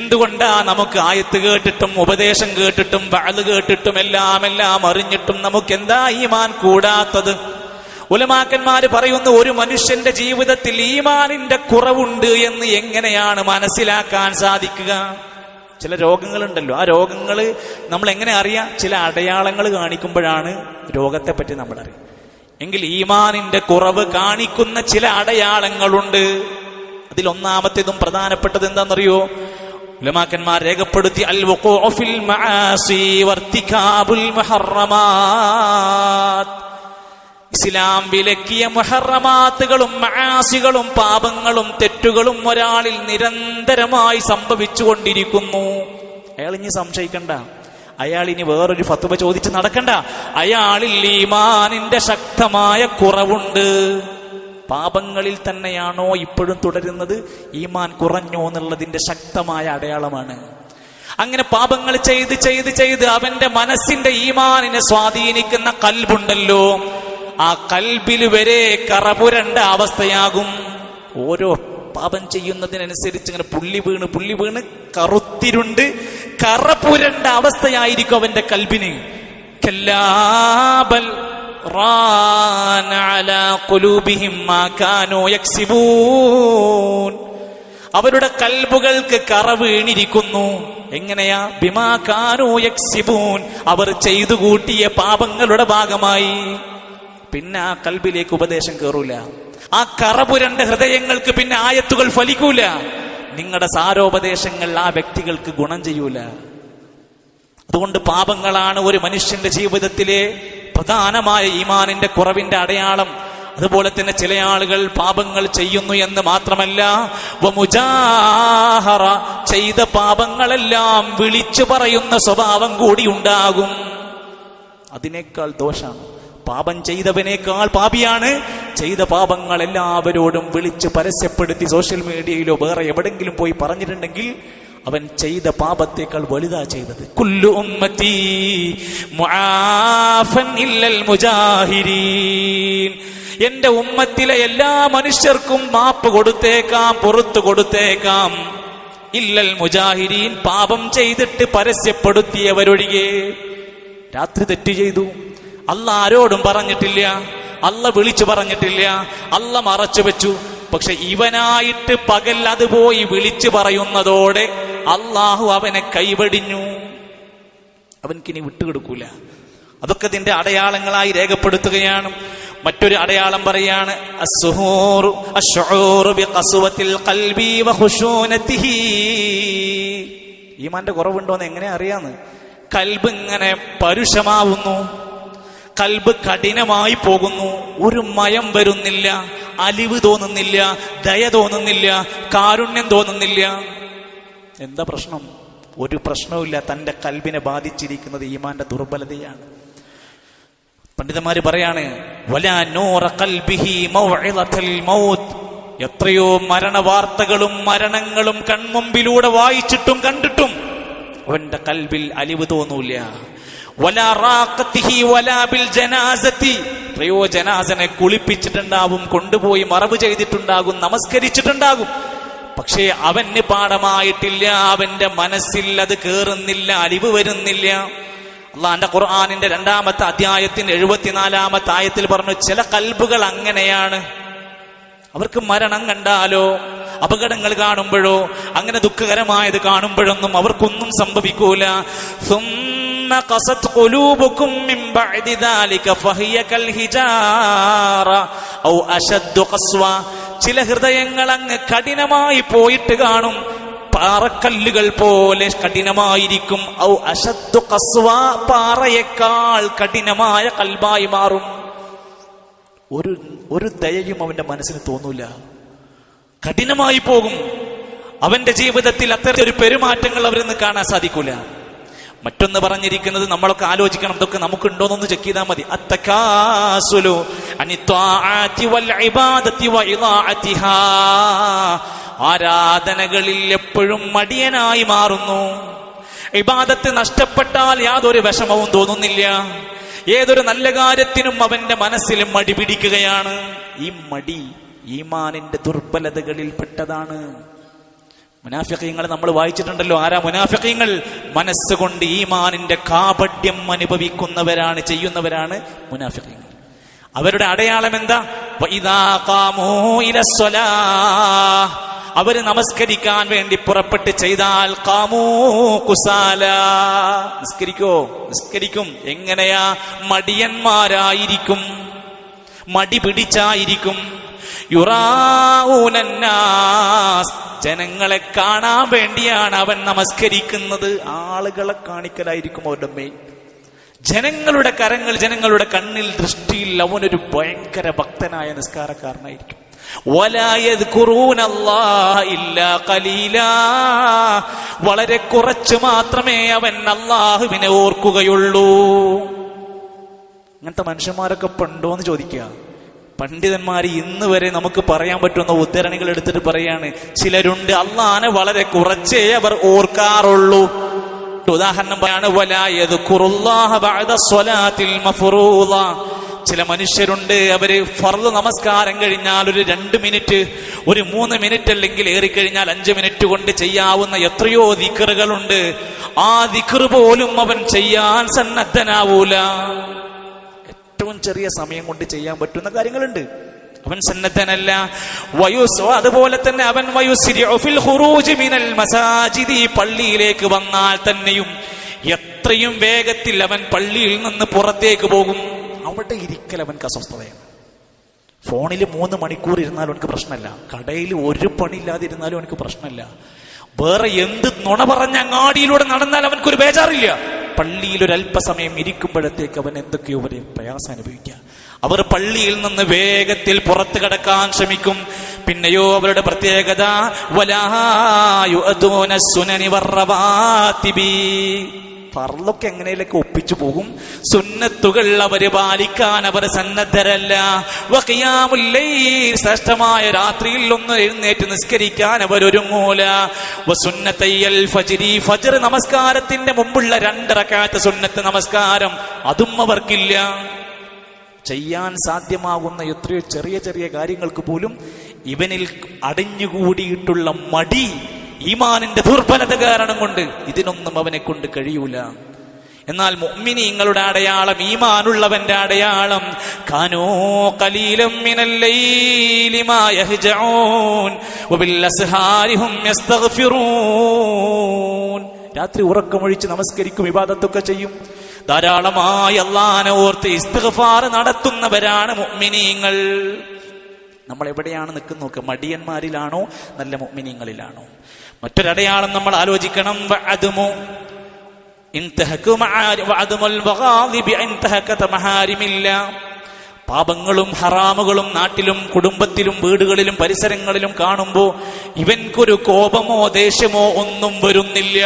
എന്തുകൊണ്ടാ നമുക്ക് ആയത്ത് കേട്ടിട്ടും ഉപദേശം കേട്ടിട്ടും വഅദ് കേട്ടിട്ടും എല്ലാം അറിഞ്ഞിട്ടും നമുക്ക് എന്താ ഈമാൻ കൂടാത്തത്? ഉലമാക്കന്മാര് പറയുന്നു, ഒരു മനുഷ്യന്റെ ജീവിതത്തിൽ ഈമാനിന്റെ കുറവുണ്ട് എന്ന് എങ്ങനെയാണ് മനസ്സിലാക്കാൻ സാധിക്കുക? ചില രോഗങ്ങളുണ്ടല്ലോ, ആ രോഗങ്ങൾ നമ്മൾ എങ്ങനെ അറിയാം? ചില അടയാളങ്ങൾ കാണിക്കുമ്പോഴാണ് രോഗത്തെ പറ്റി നമ്മൾ അറിയാം. എങ്കിൽ ഈമാനിന്റെ കുറവ് കാണിക്കുന്ന ചില അടയാളങ്ങളുണ്ട്. അതിലൊന്നാമത്തേതും പ്രധാനപ്പെട്ടത് എന്താണെന്നറിയോ? ഉലമാക്കന്മാർ രേഖപ്പെടുത്തി, അൽ വഖൂഉ ഫിൽ മആസി വർത്തികാബുൽ മുഹറമാത്. ഇസ്ലാം വിലക്കിയ മുഹറമാത്തുകളും മആസികളും പാപങ്ങളും തെറ്റുകളും ഒരാളിൽ നിരന്തരമായി സംഭവിച്ചുകൊണ്ടിരിക്കുന്നു. അയാൾ ഇനി സംശയിക്കണ്ട, അയാൾ ഇനി വേറൊരു ഫത്വ ചോദിച്ച് നടക്കണ്ട. അയാളിൽ ഈമാനിന്റെ ശക്തമായ കുറവുണ്ട്. പാപങ്ങളിൽ തന്നെയാണോ ഇപ്പോഴും തുടരുന്നത്? ഈമാൻ കുറഞ്ഞോ എന്നുള്ളതിന്റെ ശക്തമായ അടയാളമാണ്. അങ്ങനെ പാപങ്ങൾ ചെയ്ത് ചെയ്ത് ചെയ്ത് അവന്റെ മനസ്സിന്റെ ഈമാനിനെ സ്വാധീനിക്കുന്ന കൽബുണ്ടല്ലോ, ആ കൽബിൽ വരെ കറപുരണ്ട അവസ്ഥയാകും. ഓരോ പാപം ചെയ്യുന്നതിനനുസരിച്ച് ഇങ്ങനെ പുള്ളി വീണ് കറുത്തിരുണ്ട് കറപുരണ്ട അവസ്ഥയായിരിക്കും അവന്റെ കൽബിന്. കല്ലാബൽ റാന അലാ ഖുലൂബിഹിം മാ കാനൂ യക്സിബൂൻ. അവരുടെ കൽബുകൾക്ക് കറ വീണിരിക്കുന്നു. എങ്ങനെയാ? ബിമാ കാനൂ യക്സിബൂൻ, അവർ ചെയ്തു കൂട്ടിയ പാപങ്ങളുടെ ഭാഗമായി. പിന്നെ ആ കൽബിലേക്ക് ഉപദേശം കയറൂല. ആ കറപുരണ്ട ഹൃദയങ്ങൾക്ക് പിന്നെ ആയത്തുകൾ ഫലിക്കൂല. നിങ്ങളുടെ സാരോപദേശങ്ങൾ ആ വ്യക്തികൾക്ക് ഗുണം ചെയ്യൂല. അതുകൊണ്ട് പാപങ്ങളാണ് ഒരു മനുഷ്യന്റെ ജീവിതത്തിലെ പ്രധാനമായ ഈമാനിന്റെ കുറവിന്റെ അടയാളം. അതുപോലെ തന്നെ ചില ആളുകൾ പാപങ്ങൾ ചെയ്യുന്നു എന്ന് മാത്രമല്ല, വമുജാഹറ, ചെയ്ത പാപങ്ങളെല്ലാം വിളിച്ചു പറയുന്ന സ്വഭാവം കൂടി ഉണ്ടാകും. അതിനേക്കാൾ ദോഷാണ്. പാപം ചെയ്തവനേക്കാൾ പാപിയാണ് ചെയ്ത പാപങ്ങൾ എല്ലാവരോടും വിളിച്ച് പരസ്യപ്പെടുത്തി സോഷ്യൽ മീഡിയയിലോ വേറെ എവിടെങ്കിലും പോയി പറഞ്ഞിട്ടുണ്ടെങ്കിൽ അവൻ ചെയ്ത പാപത്തേക്കാൾ വലുതാ ചെയ്തത്. കുല്ലു ഉമ്മത്തി മുആഫൻ ഇല്ലൽ മുജാഹിരീൻ. എന്റെ ഉമ്മത്തിലെ എല്ലാ മനുഷ്യർക്കും മാപ്പ് കൊടുത്തേക്കാം, പുറത്തു കൊടുത്തേക്കാം. ഇല്ലൽ മുജാഹിരീൻ, പാപം ചെയ്തിട്ട് പരസ്യപ്പെടുത്തിയവരൊഴികെ. രാത്രി തെറ്റ് ചെയ്തു, അല്ല ആരോടും പറഞ്ഞിട്ടില്ല, അല്ല വിളിച്ചു പറഞ്ഞിട്ടില്ല, അല്ല മറച്ചു വെച്ചു. പക്ഷെ ഇവനായിട്ട് പകൽ അത് പോയി വിളിച്ചു പറയുന്നതോടെ അള്ളാഹു അവനെ കൈവടിഞ്ഞു. അവൻക്കിനി വിട്ടുകൊടുക്കൂല. അതൊക്കെ ഇതിന്റെ അടയാളങ്ങളായി രേഖപ്പെടുത്തുകയാണ്. മറ്റൊരു അടയാളം പറയാണ്, ഈമാന്റെ കുറവുണ്ടോന്ന് എങ്ങനെ അറിയാന്ന്? കൽബ് ഇങ്ങനെ പരുഷമാവുന്നു, കൽബ് കഠിനമായി പോകുന്നു, ഒരു മയം വരുന്നില്ല, അലിവ് തോന്നുന്നില്ല, ദയ തോന്നുന്നില്ല, കാരുണ്യം തോന്നുന്നില്ല. എന്താ പ്രശ്നം? ഒരു പ്രശ്നവുമില്ല. തന്റെ കൽബിനെ ബാധിച്ചിരിക്കുന്നത് ഈമാന്റെ ദുർബലതയാണ്. പണ്ഡിതന്മാര് പറയാണ്, വലാ നൂറ ഖൽബിഹി മൗഇദത്തുൽ മൗത്ത്. എത്രയോ മരണവാർത്തകളും മരണങ്ങളും കൺമുമ്പിലൂടെ വായിച്ചിട്ടും കണ്ടിട്ടും അവന്റെ കൽബിൽ അലിവ് തോന്നൂല. വലാ റാഖത്തിഹി വലാ ബിൽ ജനാസതി. എത്രയോ ജനാസനെ കുളിപ്പിച്ചിട്ടുണ്ടാകും, കൊണ്ടുപോയി മറവ് ചെയ്തിട്ടുണ്ടാകും, നമസ്കരിച്ചിട്ടുണ്ടാകും. പക്ഷേ അവന് പാഠമായിട്ടില്ല, അവന്റെ മനസ്സിൽ അത് കേറുന്നില്ല, അലിവ് വരുന്നില്ല. അള്ളാന്റെ ഖുർആനിന്റെ 2-ാമത്തെ അധ്യായത്തിന്റെ 74-ാമത്തെ ആയത്തിൽ പറഞ്ഞു, ചില കൽബുകൾ അങ്ങനെയാണ്. അവർക്ക് മരണം കണ്ടാലോ അപകടങ്ങൾ കാണുമ്പോഴോ അങ്ങനെ ദുഃഖകരമായത് കാണുമ്പോഴൊന്നും അവർക്കൊന്നും സംഭവിക്കൂല. ചില ഹൃദയങ്ങൾ അങ്ങ് കഠിനമായി പോയിട്ട് കാണും, പാറക്കല്ലുകൾ പോലെ കഠിനമായിരിക്കും. ഔ അശദ്ദു ഖസ്വ, പാറയേക്കാൾ കഠിനമായ കൽബായി മാറും. ഒരു ദയയും അവന്റെ മനസ്സിന് തോന്നൂല, കഠിനമായി പോകും. അവന്റെ ജീവിതത്തിൽ അത്തരത്തിലൊരു പെരുമാറ്റങ്ങൾ അവരിന്ന് കാണാൻ സാധിക്കൂല. മറ്റൊന്ന് പറഞ്ഞിരിക്കുന്നത്, നമ്മളൊക്കെ ആലോചിക്കണം, ഇതൊക്കെ നമുക്കുണ്ടോന്നൊന്ന് ചെക്ക് ചെയ്താൽ മതി. അത്തകാസുലു അനിത്വാഅതി വൽ ഇബാദതി വ ഇളാഅതിഹാ. ആരാധനകളിൽ എപ്പോഴും മടിയനായി മാറുന്നു. ഇബാദത്ത് നഷ്ടപ്പെട്ടാൽ യാതൊരു വിഷമവും തോന്നുന്നില്ല. ഏതൊരു നല്ല കാര്യത്തിനും അവന്റെ മനസ്സിൽ മടി പിടിക്കുകയാണ്. ഈ മടി ഈമാനിന്റെ ദുർബലതകളിൽ പെട്ടതാണ്. മുനാഫിഖീങ്ങൾ നമ്മൾ വായിച്ചിട്ടുണ്ടല്ലോ. ആരാ മുനാഫിഖീങ്ങൾ? മനസ്സുകൊണ്ട് ഈമാനിന്റെ കാപട്യം അനുഭവിക്കുന്നവരാണ്, ചെയ്യുന്നവരാണ് മുനാഫിഖീങ്ങൾ. അവരുടെ അടയാളം എന്താ? വഇദാ ഖാമൂ ഇലസ്സലാഹ്, അവര് നമസ്കരിക്കാൻ വേണ്ടി പുറപ്പെട്ട് ചെയ്താൽ ഖാമൂ കുസാല, നിസ്കരിക്കും. എങ്ങനെയാ? മടിയന്മാരായിരിക്കും, മടി പിടിച്ചായിരിക്കും. യുറാഊനന്നാസ്, ജനങ്ങളെ കാണാൻ വേണ്ടിയാണ് അവൻ നമസ്കരിക്കുന്നത്. ആളുകളെ കാണിക്കലായിരിക്കും അവരുടെ മെയിൻ. ജനങ്ങളുടെ കരങ്ങൾ, ജനങ്ങളുടെ കണ്ണിൽ, ദൃഷ്ടിയിൽ അവനൊരു ഭയങ്കര ഭക്തനായ നിസ്കാരക്കാരനായിരിക്കും. വലാ യദ്കുറൂനല്ലാഹ ഇല്ലാ ഖലീലാ, വളരെ കുറച്ച് മാത്രമേ അവൻ അല്ലാഹുവിനെ ഓർക്കുകയുള്ളൂ. അങ്ങനത്തെ മനുഷ്യന്മാരൊക്കെ ഉണ്ടോന്ന് ചോദിക്കുക. പണ്ഡിതന്മാർ ഇന്ന് വരെ നമുക്ക് പറയാൻ പറ്റുന്ന ഉദ്ധരണികൾ എടുത്തിട്ട് പറയാണ്, ചിലരുണ്ട് അല്ലാഹനെ വളരെ കുറച്ചേ അവർ ഓർക്കാറുള്ളൂ. ഉദാഹരണം പറയാണ്, വലാ യദ്കുറുല്ലാഹ ബഅദ സ്വലാത്തിൽ മഫ്റൂള. ചില മനുഷ്യരുണ്ട്, അവര് ഫർള് നമസ്കാരം കഴിഞ്ഞാൽ ഒരു 2 മിനിറ്റ്, ഒരു 3 മിനിറ്റ്, അല്ലെങ്കിൽ ഏറിക്കഴിഞ്ഞാൽ 5 മിനിറ്റ് കൊണ്ട് ചെയ്യാവുന്ന എത്രയോ ദിക്റുകളുണ്ട്. ആ ദിക്റ് പോലും അവൻ ചെയ്യാൻ സന്നദ്ധനാവൂല. ഏറ്റവും ചെറിയ സമയം കൊണ്ട് ചെയ്യാൻ പറ്റുന്ന കാര്യങ്ങളുണ്ട്, അവൻ സന്നദ്ധനല്ല. അതുപോലെ തന്നെ അവൻ ഫിൽ ഖുറൂജ് മിനൽ മസാജിദി, പള്ളിയിലേക്ക് വന്നാൽ തന്നെയും എത്രയും വേഗത്തിൽ അവൻ പള്ളിയിൽ നിന്ന് പുറത്തേക്ക് പോകും. അവിടെ ഇരിക്കൽ അവൻക്ക് അസ്വസ്ഥതയാണ്. ഫോണിൽ 3 മണിക്കൂർ ഇരുന്നാലും അവനക്ക് പ്രശ്നമല്ല, കടയിൽ ഒരു പണിയില്ലാതെ ഇരുന്നാലും അവനക്ക് പ്രശ്നമല്ല, വേറെ എന്ത് നുണ പറഞ്ഞ അങ്ങാടിയിലൂടെ നടന്നാൽ അവൻക്കൊരു ബേജാറില്ല. പള്ളിയിൽ ഒരു അല്പസമയം ഇരിക്കുമ്പോഴത്തേക്ക് അവൻ എന്തൊക്കെയോ ഒരു പ്രയാസം അനുഭവിക്കുക. അവർ പള്ളിയിൽ നിന്ന് വേഗത്തിൽ പുറത്തു കടക്കാൻ ശ്രമിക്കും. പിന്നെയോ അവരുടെ പ്രത്യേകത, വലാ യുഅദൂന സുനനി വറവാതിബി, ഫർളൊക്കെ എങ്ങനെയൊക്കെ ഒപ്പിച്ചു പോകും, സുന്നത്തുകൾ അവര് പാലിക്കാൻ അവർ സന്നദ്ധരല്ല. വഖിയാമുൽ ലൈൽ, ശ്രേഷ്ഠമായ രാത്രിയിൽ ഒന്ന് എഴുന്നേറ്റ് നിസ്കരിക്കാൻ അവരൊരുങ്ങൂല. വസുന്നത്തയ്യൽ ഫജ്രി, ഫജ്ർ നമസ്കാരത്തിന്റെ മുമ്പുള്ള 2 റക്അത്ത് സുന്നത്ത് നമസ്കാരം അതും അവർക്കില്ല. ചെയ്യാൻ സാധ്യമാകുന്ന എത്രയോ ചെറിയ ചെറിയ കാര്യങ്ങൾക്ക് പോലും ഇവനിൽ അടിഞ്ഞുകൂടിയിട്ടുള്ള മടി, ഈമാനിന്റെ ദുർബലത കാരണം കൊണ്ട് ഇതിനൊന്നും അവനെ കൊണ്ട് കഴിയൂല. എന്നാൽ മുഅ്മിനീങ്ങളുടെ അടയാളം, ഈമാനുള്ളവന്റെ അടയാളം, കാനൂ ഖലീലം മിനൽ ലൈലി മാ യഹ്ജഊൻ വബിൽ അസ്ഹാരി ഹും യസ്തഗ്ഫിറൂൻ. രാത്രി ഉറക്കമൊഴിച്ച് നമസ്കരിക്കും, ഇബാദത്തൊക്കെ ചെയ്യും, ധാരാളമായി അല്ലാഹനെ ഓർത്ത് ഇസ്തിഗ്ഫാർ നടത്തുന്നവരാണ് മുഅ്മിനീങ്ങൾ. നമ്മൾ എവിടെയാണ് നിൽക്കുന്നത് നോക്കുക, മടിയന്മാരിലാണോ നല്ല മുഅ്മിനീങ്ങളിലാണോ? മറ്റൊരടയാളം നമ്മൾ ആലോചിക്കണം, പാപങ്ങളും ഹറാമുകളും നാട്ടിലും കുടുംബത്തിലും വീടുകളിലും പരിസരങ്ങളിലും കാണുമ്പോ ഇവൻക്കൊരു കോപമോ ദേഷ്യമോ ഒന്നും വരുന്നില്ല.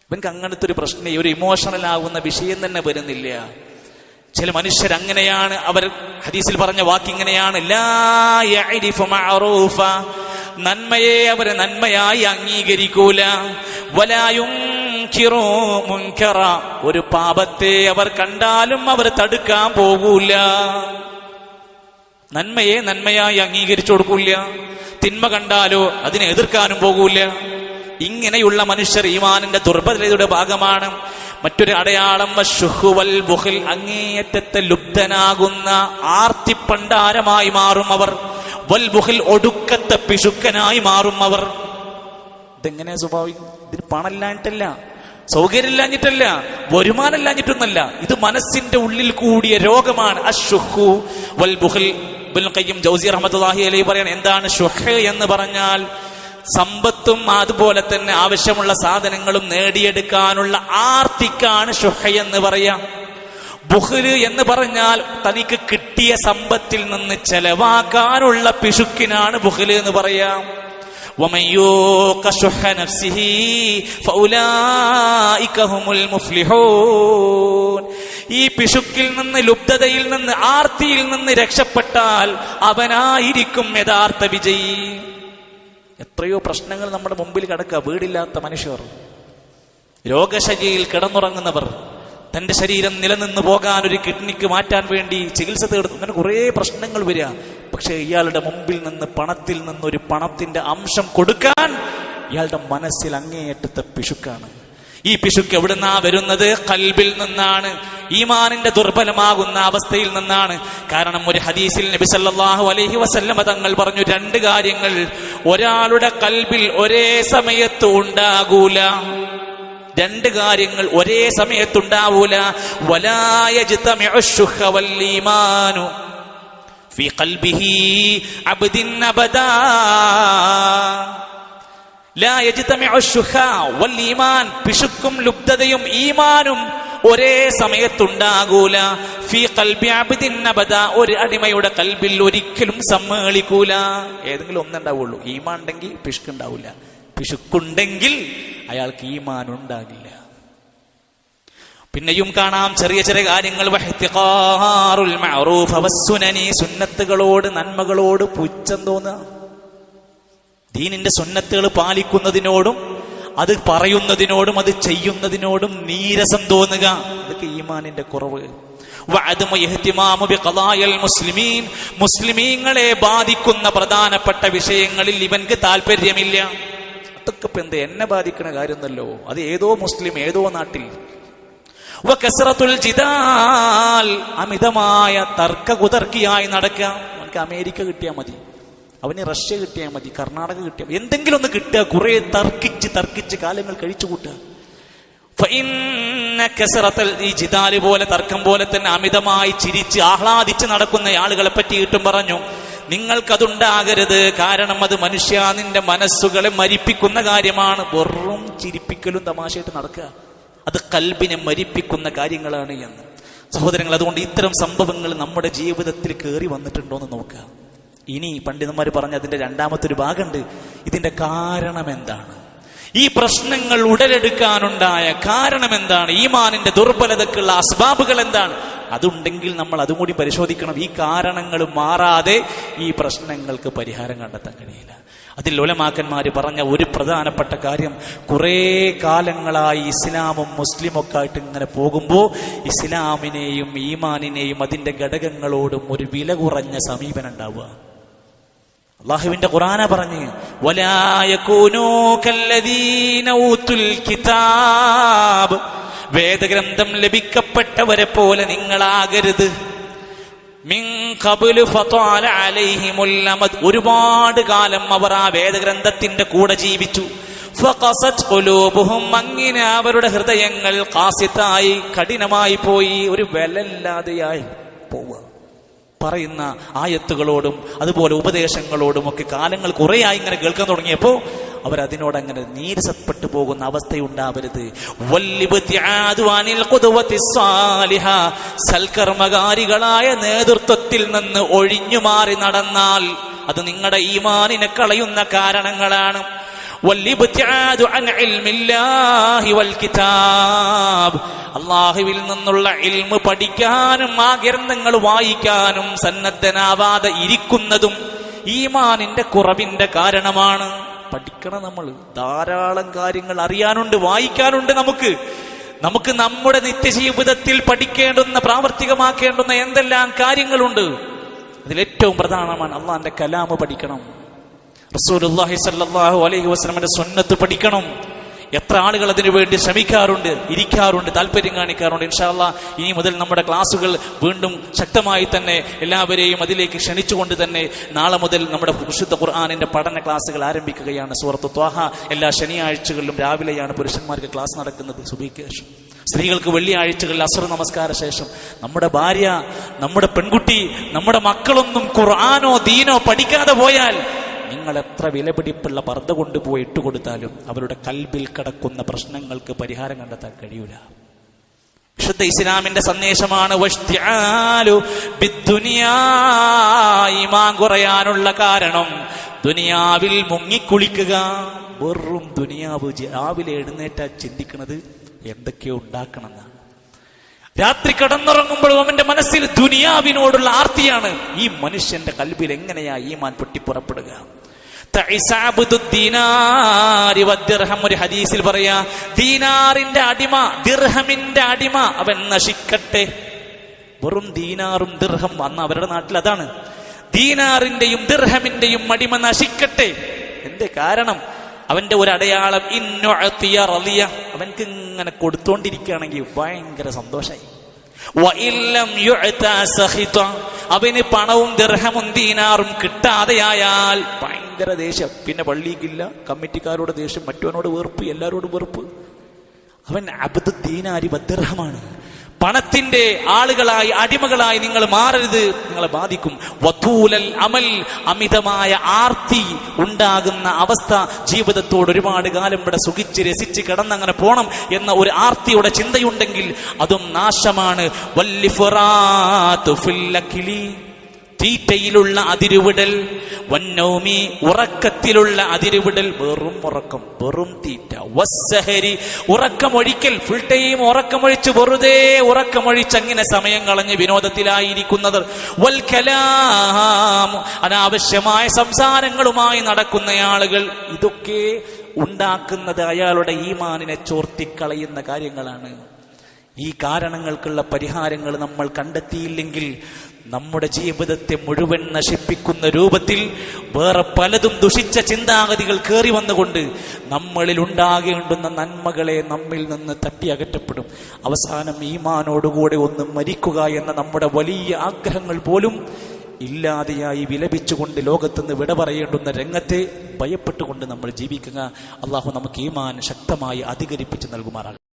ഇവൻക്ക് അങ്ങനത്തെ ഒരു പ്രശ്നം, ഒരു ഇമോഷണൽ ആകുന്ന വിഷയം തന്നെ വരുന്നില്ല. ചില മനുഷ്യർ അങ്ങനെയാണ്. അവർ ഹദീസിൽ പറഞ്ഞ വാക്കിങ്ങനെയാണ്, ലാ യഅരിഫു മഅറൂഫ, നന്മയെ അവർ നന്മയായി അംഗീകരിക്കൂല. വലാ യുൻകിറു മുൻകറ, ഒരു പാപത്തെ അവർ കണ്ടാലും അവർ തടുക്കാൻ പോകൂല. നന്മയെ നന്മയായി അംഗീകരിച്ചു കൊടുക്കൂല, തിന്മ കണ്ടാലോ അതിനെ എതിർക്കാനും പോകൂല. ഇങ്ങനെയുള്ള മനുഷ്യർ ഈമാനിന്റെ ദുർബലതയുടെ ഭാഗമാണ്. മറ്റൊരു അടയാളം വശുഹു വൽ ബുഖിൽ, അങ്ങേയറ്റത്തെ ലുബ്ധനാകുന്ന ആർത്തിപ്പണ്ടാരമായി മാറും അവർ. വൽ ബുഖിൽ, ഒടുക്കത്തെ പിശുക്കനായി മാറും അവർ. ഇതെങ്ങനെ സ്വാഭാവികം? ഇതിന് പണമില്ലാഞ്ഞിട്ടല്ല, സൗകര്യമില്ലാഞ്ഞിട്ടല്ല, വരുമാനമില്ലാഞ്ഞിട്ടൊന്നല്ല, ഇത് മനസ്സിന്റെ ഉള്ളിൽ കൂടിയ രോഗമാണ്. അശുഹു വൽ ബുഖിൽ. ഇബ്നുൽ ഖയ്യിം ജൗസി റഹ്മത്തുള്ളാഹി അലൈഹി പറയാണ്, എന്താണ് ശുഹ് എന്ന് പറഞ്ഞാൽ? സമ്പത്തും അതുപോലെ തന്നെ ആവശ്യമുള്ള സാധനങ്ങളും നേടിയെടുക്കാനുള്ള ആർത്തിക്കാണ് ശുഹ് എന്ന് പറയാം. ബുഖ്ല് എന്ന് പറഞ്ഞാൽ തനിക്ക് കിട്ടിയ സമ്പത്തിൽ നിന്ന് ചെലവാക്കാനുള്ള പിശുക്കിനാണ് ബുഖ്ല് എന്ന് പറയാം. വമൻ യൂഖ ശുഹ നഫ്സിഹി ഫൗലൈക ഹുമുൽ മുഫ്ലിഹൂൻ. ഈ പിശുക്കിൽ നിന്ന്, ലുബ്ധതയിൽ നിന്ന്, ആർത്തിയിൽ നിന്ന് രക്ഷപ്പെട്ടാൽ അവനായിരിക്കും യഥാർത്ഥ വിജയി. എത്രയോ പ്രശ്നങ്ങൾ നമ്മുടെ മുമ്പിൽ കിടക്കുക. വീടില്ലാത്ത മനുഷ്യർ, രോഗശയ്യയിൽ കിടന്നുറങ്ങുന്നവർ, തന്റെ ശരീരം നിലനിന്ന് പോകാൻ ഒരു കിഡ്നിക്ക് മാറ്റാൻ വേണ്ടി ചികിത്സ തേടുന്നു. അങ്ങനെ കുറെ പ്രശ്നങ്ങൾ വരിക. പക്ഷെ ഇയാളുടെ മുമ്പിൽ നിന്ന് പണത്തിൽ നിന്നൊരു പണത്തിന്റെ അംശം കൊടുക്കാൻ ഇയാളുടെ മനസ്സിൽ അങ്ങേയറ്റത്തെ പിശുക്കാണ്. ഈ പിശുക്ക് എവിടുന്നാ വരുന്നത്? ഖൽബിൽ നിന്നാണ്, ഈമാനിന്റെ ദുർബലമാകുന്ന അവസ്ഥയിൽ നിന്നാണ്. കാരണം ഒരു ഹദീസിൽ നബി സല്ലല്ലാഹു അലൈഹി വസല്ലമ തങ്ങൾ പറഞ്ഞു, രണ്ട് കാര്യങ്ങൾ ഒരാളുടെ ഖൽബിൽ ഒരേ സമയത്ത് ഉണ്ടാകൂല. രണ്ട് കാര്യങ്ങൾ ഒരേ സമയത്തുണ്ടാവൂല. വലാ യജ്തമിഉ ശുഹ വൽ ഈമാനു ഫീ ഖൽബിഹി അബ്ദിൻ അബദാ. ലാ യജ്തമിഉ ശുഹ വൽ ഈമാൻ, പിശുക്കും ലുബ്ധതയും ഈമാനും ഒരേ സമയത്തുണ്ടാകൂല. ഫീ ഖൽബി അബ്ദിൻ അബദാ, ഒരു അടിമയുടെ ഖൽബിൽ ഒരിക്കലും സമ്മേളിക്കൂല. ഏതെങ്കിലും ഒന്നുണ്ടാവുള്ളൂ. ഈമാൻ ഉണ്ടെങ്കിൽ പിശുക്ക് ഉണ്ടാവില്ല, പിശുക്കുണ്ടെങ്കിൽ അയാൾക്ക് ഈമാൻ ഉണ്ടാകില്ല. പിന്നെയും കാണാം ചെറിയ ചെറിയ കാര്യങ്ങൾ. വഹ്തിഖാറുൽ മഅറൂഫ് വസ്സുനനി, സുന്നത്തുകളോട് നന്മകളോട് പുച്ഛം തോന്നുക. ദീനിന്റെ സുന്നത്തുകൾ പാലിക്കുന്നതിനോടും അത് പറയുന്നതിനോടും അത് ചെയ്യുന്നതിനോടും നീരസം തോന്നുക. ഇതൊക്കെ ഈമാനിന്റെ കുറവ്. വഅദമു ഇഹ്തിമാമു ബിഖളായൽ മുസ്ലിമീൻ, മുസ്ലിമീങ്ങളെ ബാധിക്കുന്ന പ്രധാനപ്പെട്ട വിഷയങ്ങളിൽ ഇവൻക്ക് താല്പര്യമില്ല. അതൊക്കെ ഇപ്പൊ എന്ത് എന്നെ ബാധിക്കുന്ന കാര്യമൊന്നല്ലോ, അത് ഏതോ മുസ്ലിം ഏതോ നാട്ടിൽ. വകസ്റത്തുൽ ജിദാൽ, അമിതമായ തർക്കകുതർക്കിയായി നടക്കുക. അവനക്ക് അമേരിക്ക കിട്ടിയാൽ മതി, അവന് റഷ്യ കിട്ടിയാൽ മതി, കർണാടക കിട്ടിയാൽ എന്തെങ്കിലും ഒന്ന് കിട്ടുക. കുറെ തർക്കിച്ച് കാലങ്ങൾ കഴിച്ചു കൂട്ടുക. ഈ ജിദാല് പോലെ തർക്കം പോലെ തന്നെ അമിതമായി ചിരിച്ച് ആഹ്ലാദിച്ച് നടക്കുന്ന ആളുകളെ പറ്റിയിട്ടും പറഞ്ഞു, നിങ്ങൾക്കതുണ്ടാകരുത്. കാരണം അത് മനുഷ്യ നിന്റെ മനസ്സുകളെ മരിപ്പിക്കുന്ന കാര്യമാണ്. വെറും ചിരിപ്പിക്കലും തമാശയായിട്ട് നടക്കുക, അത് കൽബിനെ മരിപ്പിക്കുന്ന കാര്യങ്ങളാണ് എന്ന്. സഹോദരങ്ങൾ, അതുകൊണ്ട് ഇത്തരം സംഭവങ്ങൾ നമ്മുടെ ജീവിതത്തിൽ കയറി വന്നിട്ടുണ്ടോ എന്ന് നോക്കുക. ഇനി പണ്ഡിതന്മാർ പറഞ്ഞ അതിന്റെ രണ്ടാമത്തെ ഒരു ഭാഗമുണ്ട്. ഇതിന്റെ കാരണം എന്താണ്? ഈ പ്രശ്നങ്ങൾ ഉടലെടുക്കാനുണ്ടായ കാരണം എന്താണ്? ഈമാനിന്റെ ദുർബലതക്കുള്ള അസ്ബാബുകൾ എന്താണ്? അതുണ്ടെങ്കിൽ നമ്മൾ അതും കൂടി പരിശോധിക്കണം. ഈ കാരണങ്ങൾ മാറാതെ ഈ പ്രശ്നങ്ങൾക്ക് പരിഹാരം കണ്ടെത്താൻ കഴിയില്ല. അതിൽ ഉലമാക്കന്മാര് പറഞ്ഞ ഒരു പ്രധാനപ്പെട്ട കാര്യം, കുറെ കാലങ്ങളായി ഇസ്ലാമും മുസ്ലിമൊക്കെ ആയിട്ട് ഇങ്ങനെ പോകുമ്പോൾ ഇസ്ലാമിനെയും ഈമാനിനെയും അതിന്റെ ഘടകങ്ങളോടും ഒരു വില കുറഞ്ഞ സമീപനം ഉണ്ടാവുക. അല്ലാഹുവിന്റെ ഖുർആന പറഞ്ഞ്, വലാ യകൂനൂ കല്ലദീന ഊതുൽ കിതാബ്, വേദഗ്രന്ഥം ലഭിക്കപ്പെട്ടവരെ പോലെ നിങ്ങളാകരുത്. മിൻ ഖബ്ലു ഫതാല അലൈഹിമുൽ അമദ്, ഒരുപാട് കാലം അവർ ആ വേദഗ്രന്ഥത്തിന്റെ കൂടെ ജീവിച്ചു. ഫഖസത് ഖുലൂബുഹും, അങ്ങനെ അവരുടെ ഹൃദയങ്ങൾ ഖാസിതായി കഠിനമായി പോയി, ഒരു വിലയില്ലാതെയായി പോവുക. പറയുന്ന ആയത്തുകളോടും അതുപോലെ ഉപദേശങ്ങളോടും ഒക്കെ കാലങ്ങൾ കുറേയായി ഇങ്ങനെ കേൾക്കാൻ തുടങ്ങിയപ്പോൾ അവരതിനോടങ്ങനെ നീരസപ്പെട്ടു പോകുന്ന അവസ്ഥയുണ്ടാവരുത്. സൽക്കർമ്മകാരികളായ നേതൃത്വത്തിൽ നിന്ന് ഒഴിഞ്ഞു മാറി നടന്നാൽ അത് നിങ്ങളുടെ ഈമാനിനെ കളയുന്ന കാരണങ്ങളാണ്. അല്ലാഹുവിൽ നിന്നുള്ള ഇൽമ് പഠിക്കാനും ആ ഗ്രന്ഥങ്ങൾ വായിക്കാനും സന്നദ്ധനാവാതെ ഇരിക്കുന്നതും ഈമാനിന്റെ കുറവിന്റെ കാരണമാണ്. പഠിക്കണം, നമ്മൾ ധാരാളം കാര്യങ്ങൾ അറിയാനുണ്ട്, വായിക്കാനുണ്ട്. നമുക്ക് നമ്മുടെ നിത്യജീവിതത്തിൽ പഠിക്കേണ്ടുന്ന പ്രാവർത്തികമാക്കേണ്ടുന്ന എന്തെല്ലാം കാര്യങ്ങളുണ്ട്. അതിലേറ്റവും പ്രധാനമാണ് അള്ളാന്റെ കലാമ് പഠിക്കണം. റസൂലുള്ളാഹി സ്വല്ലല്ലാഹു അലൈഹി വസല്ലമയുടെ സുന്നത്ത് പഠിക്കണം. എത്ര ആളുകൾ അതിനു വേണ്ടി ശ്രമിക്കാറുണ്ട്, ഇരിക്കാറുണ്ട്, താല്പര്യം കാണിക്കാറുണ്ട്. ഇൻഷാ അല്ലാഹ് ഇനി മുതൽ നമ്മുടെ ക്ലാസ്സുകൾ വീണ്ടും ശക്തമായി തന്നെ എല്ലാവരെയും അതിലേക്ക് ക്ഷണിച്ചുകൊണ്ട് തന്നെ നാളെ മുതൽ നമ്മുടെ വിശുദ്ധ ഖുർആനിന്റെ പഠന ക്ലാസ്സുകൾ ആരംഭിക്കുകയാണ്. സൂറത്ത് ത്വാഹ എല്ലാ ശനിയാഴ്ചകളിലും രാവിലെയാണ് പുരുഷന്മാർക്ക് ക്ലാസ് നടക്കുന്നത്, സുബഹിക്ക് ശേഷം. സ്ത്രീകൾക്ക് വെള്ളിയാഴ്ചകളിൽ അസ്ർ നമസ്കാര ശേഷം. നമ്മുടെ ഭാര്യ, നമ്മുടെ പെൺകുട്ടി, നമ്മുടെ മക്കളൊന്നും ഖുർആനോ ദീനോ പഠിക്കാതെ പോയാൽ നിങ്ങൾ എത്ര വിലപിടിപ്പുള്ള പർദ്ദ കൊണ്ടുപോയി ഇട്ടുകൊടുത്താലും അവരുടെ കൽബിൽ കിടക്കുന്ന പ്രശ്നങ്ങൾക്ക് പരിഹാരം കണ്ടെത്താൻ കഴിയൂല. വിശുദ്ധ ഇസ്ലാമിന്റെ സന്ദേശമാണ് ഈമാൻ കുറയാനുള്ള കാരണം ദുനിയാവിൽ മുങ്ങിക്കുളിക്കുക. വെറും ദുനിയാവ്. രാവിലെ എഴുന്നേറ്റാ ചിന്തിക്കുന്നത് എന്തൊക്കെയോ ഉണ്ടാക്കണമെന്നാണ്. രാത്രി കിടന്നുറങ്ങുമ്പോഴും അവന്റെ മനസ്സിൽ ദുനിയാവിനോടുള്ള ആർത്തിയാണ്. ഈ മനുഷ്യന്റെ കൽബിൽ എങ്ങനെയാ ഈമാൻ പൊട്ടിപ്പുറപ്പെടുക? ഒരു ഹദീസിൽ പറയാ, ദീനാറിന്റെ അടിമ, ദിർഹമിന്റെ അടിമ അവൻ നശിക്കട്ടെ. വെറും ദീനാറും ദിർഹം, അന്ന് അവരുടെ നാട്ടിൽ അതാണ്, ദീനാറിന്റെയും ദിർഹമിന്റെയും അടിമ നശിക്കട്ടെ. എന്ത് കാരണം? അവന്റെ ഒരു അടയാളം, ഇന്നുഅതിയ റളിയ, അവൻക്ക് ഇങ്ങനെ കൊടുത്തോണ്ടിരിക്കുകയാണെങ്കിൽ ഭയങ്കര സന്തോഷായി. വഇല്ലം യുഅത സഖിത, അവന് പണവും ദിർഹമും ദീനാറും കിട്ടാതെയായാൽ ഭയങ്കര ദേഷ്യം. പിന്നെ പള്ളിക്കില്ല, കമ്മിറ്റിക്കാരോട് ദേഷ്യം, മറ്റവനോട് വെറുപ്പ്, എല്ലാരോടും വെറുപ്പ്. അവൻ അബ്ദു ദീനാരി വദ്ദിർഹമാണ്. പണത്തിന്റെ ആളുകളായി, അടിമകളായി നിങ്ങൾ മാറരുത്, നിങ്ങളെ ബാധിക്കും. വതൂലൽ അമൽ, അമിതമായ ആർത്തി ഉണ്ടാകുന്ന അവസ്ഥ. ജീവിതത്തോട് ഒരുപാട് കാലം ഇവിടെ സുഖിച്ച് രസിച്ച് കിടന്നങ്ങനെ പോണം എന്ന ഒരു ആർത്തിയുടെ ചിന്തയുണ്ടെങ്കിൽ അതും നാശമാണ്. വല്ലിഫറാത്തു ഫിൽ അഖിലി, തീറ്റയിലുള്ള അതിരുവിടൽ, വന്നൗമി, ഉറക്കത്തിലുള്ള അതിരുവിടൽ, വെറും ഉറക്കം, വെറും തീറ്റ, വസ്സഹരി, ഉറക്കമൊഴിക്കൽ, ഫുൾ ടൈം ഉറക്കമൊഴിച്ച് വെറുതെ ഉറക്കമൊഴിച്ച് അങ്ങനെ സമയം കളഞ്ഞ് വിനോദത്തിലായിരിക്കുന്നത്, വൽ കലാം, അനാവശ്യമായ സംസാരങ്ങളുമായി നടക്കുന്ന ആളുകൾ. ഇതൊക്കെ ഉണ്ടാക്കുന്നത് അയാളുടെ ഈമാനിനെ ചോർത്തിക്കളയുന്ന കാര്യങ്ങളാണ്. ഈ കാരണങ്ങൾക്കുള്ള പരിഹാരങ്ങൾ നമ്മൾ കണ്ടെത്തിയില്ലെങ്കിൽ നമ്മുടെ ജീവിതത്തെ മുഴുവൻ നശിപ്പിക്കുന്ന രൂപത്തിൽ വേറെ പലതും ദുഷിച്ച ചിന്താഗതികൾ കയറി വന്നുകൊണ്ട് നമ്മളിൽ ഉണ്ടാകേണ്ടുന്ന നന്മകളെ നമ്മിൽ നിന്ന് തട്ടി അകറ്റപ്പെടും. അവസാനം ഈമാനോടുകൂടെ ഒന്ന് മരിക്കുക എന്ന നമ്മുടെ വലിയ ആഗ്രഹങ്ങൾ പോലും ഇല്ലാതെയായി വിലപിച്ചുകൊണ്ട് ലോകത്തുനിന്ന് വിട പറയേണ്ടുന്ന രംഗത്തെ ഭയപ്പെട്ടുകൊണ്ട് നമ്മൾ ജീവിക്കുക. അള്ളാഹു നമുക്ക് ഈമാൻ ശക്തമായി അധികരിപ്പിച്ച് നൽകുമാറാകട്ടെ.